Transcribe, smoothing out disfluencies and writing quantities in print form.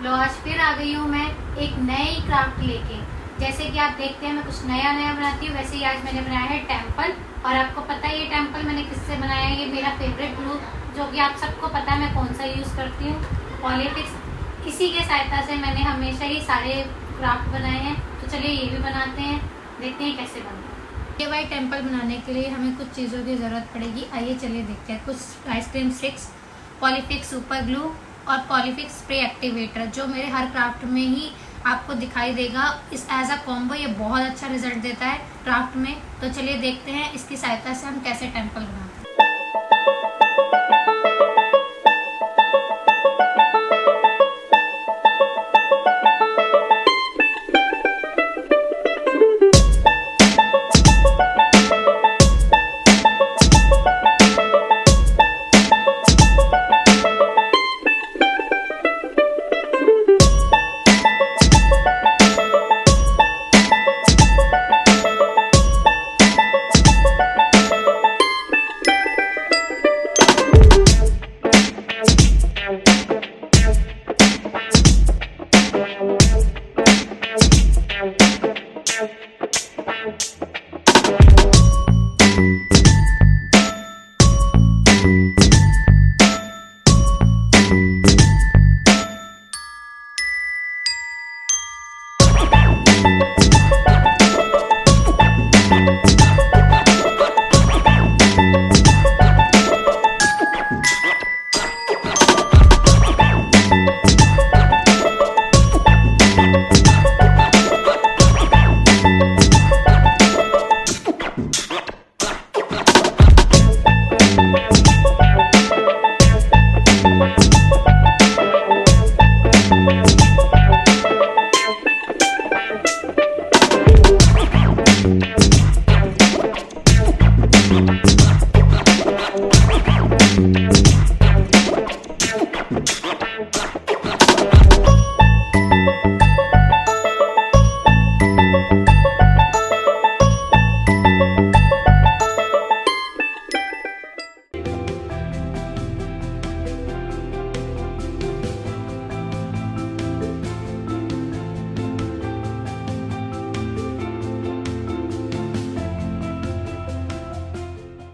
लो आज फिर आ गई हूँ मैं एक नई क्राफ्ट लेके। जैसे कि आप देखते हैं मैं कुछ नया नया बनाती हूँ, वैसे ही आज मैंने बनाया है टेम्पल। और आपको पता है ये टेम्पल मैंने किससे बनाया है, ये मेरा फेवरेट ग्लू जो कि आप सबको पता है मैं कौन सा यूज़ करती हूँ, पॉलीफिक्स। इसी के सहायता से मैंने हमेशा ही सारे क्राफ्ट बनाए हैं। तो चलिए ये भी बनाते हैं, देखते हैं कैसे बनता है। ये वाइट टेम्पल बनाने के लिए हमें कुछ चीज़ों की ज़रूरत पड़ेगी। आइए चलिए देखते हैं। कुछ ice cream sticks, Polyfix super glue और पॉलीफिक्स स्प्रे एक्टिवेटर, जो मेरे हर क्राफ्ट में ही आपको दिखाई देगा। इस एज अ कॉम्बो ये बहुत अच्छा रिजल्ट देता है क्राफ्ट में। तो चलिए देखते हैं इसकी सहायता से हम कैसे टेम्पल बनाते हैं।